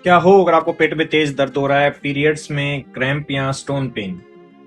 क्या हो अगर आपको पेट में तेज दर्द हो रहा है, पीरियड्स में क्रैम्प या स्टोन पेन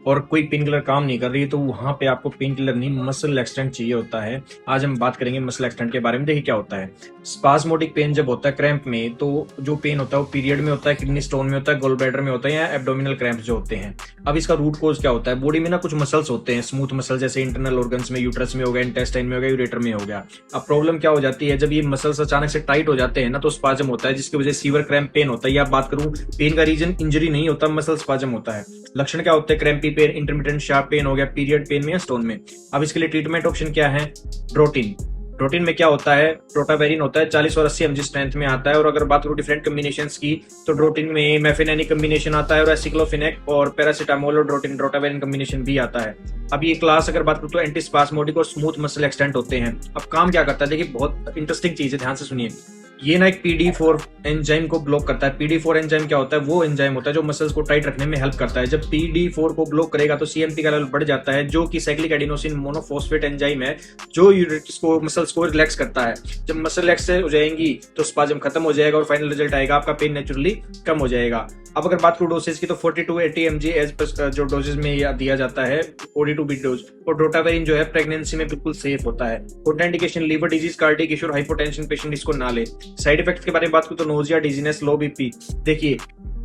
और कोई पेन किलर काम नहीं कर रही, तो वहां पे आपको पेन किलर नहीं मसल एक्सटेंट चाहिए होता है। आज हम बात करेंगे मसल एक्सटेंट के बारे में। देखिए क्या होता है। स्पास्मोडिक पेन जब होता है क्रैम्प में, तो जो पेन होता है वो पीरियड में होता है, किडनी स्टोन में होता है, गोल ब्लैडर में होता है या एब्डोमिनल क्रैम्प जो होते हैं। अब इसका रूट कोज क्या होता है। बॉडी में ना कुछ मसल्स होते हैं, स्मूथ मसल, जैसे इंटरनल ऑर्गन्स में, यूट्रस में हो गया, इंटेस्टाइन में हो गया, यूरेटर में हो गया। अब प्रॉब्लम क्या हो जाती है, जब ये मसल्स अचानक से टाइट हो जाते हैं ना, तो स्पाजम होता है, जिसकी वजह से सीवर क्रैम्प पेन होता है। या बात करूं, पेन का रीजन इंजरी नहीं होता, मसल स्पाजम होता है। लक्षण क्या होते हैं, crampy pain, intermittent sharp pain हो गया पीरियड पेन में या स्टोन में। अब इसके लिए ट्रीटमेंट ऑप्शन क्या है। ड्रोटिन। प्रोटीन में क्या होता है, प्रोटावेरिन होता है, 40 और 80 mg स्ट्रेंथ में आता है। और अगर बात करूं डिफरेंट कॉम्बिनेशंस की, तो ड्रोटिन में मेफेनेनिक कॉम्बिनेशन आता है और एसिक्लोफेनेक और पैरासिटामोल और ड्रोटिन ड्रोटावेरिन कॉम्बिनेशन भी आता है। अब ये क्लास अगर बात करूं तो एंटीस्पास्मोडिक और स्मूथ मसल एक्सटेंट होते हैं। अब काम क्या करता है, देखिए बहुत इंटरेस्टिंग चीज है, ध्यान से सुनिए। ये ना एक PD4 एंजाइम को ब्लॉक करता है। PD4 एंजाइम क्या होता है, वो एंजाइम होता है जो मसल्स को टाइट रखने में हेल्प करता है। जब PD4 को ब्लॉक करेगा तो CMP का लेवल बढ़ जाता है, जो कि साइक्लिक एडिनोसिन मोनोफॉस्फेट एंजाइम है, जो इसको मसल्स को रिलैक्स करता है। जब मसल रिलैक्स हो जाएंगी तो स्पाजम खत्म हो जाएगा और फाइनल रिजल्ट आएगा, आपका पेन नेचुरली कम हो जाएगा। अब अगर बात करूं डोसेज की, तो 40 to 80 mg एज जो डोजेज में दिया जाता है, 42 बिट डोज। और ड्रोटावेरिन जो है प्रेगनेंसी में बिल्कुल सेफ होता है। Contraindication, liver disease, cardiac issue, hypotension, patient इसको ना ले। साइड इफेक्ट के बारे में बात करूं तो नोजिया, डिजीनेस, लो बीपी। देखिए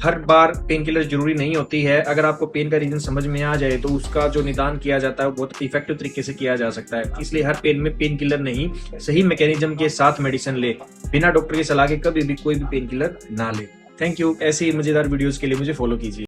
हर बार पेन किलर जरूरी नहीं होती है। अगर आपको पेन का रीजन समझ में आ जाए तो उसका जो निदान किया जाता है वो बहुत इफेक्टिव तरीके से किया जा सकता है। इसलिए हर पेन में पेन किलर नहीं, सही मैकेनिज्म के साथ मेडिसिन ले। बिना डॉक्टर की सलाह के कभी भी कोई भी पेन किलर ना ले। Thank you. ऐसी मजेदार वीडियोस के लिए मुझे फॉलो कीजिए।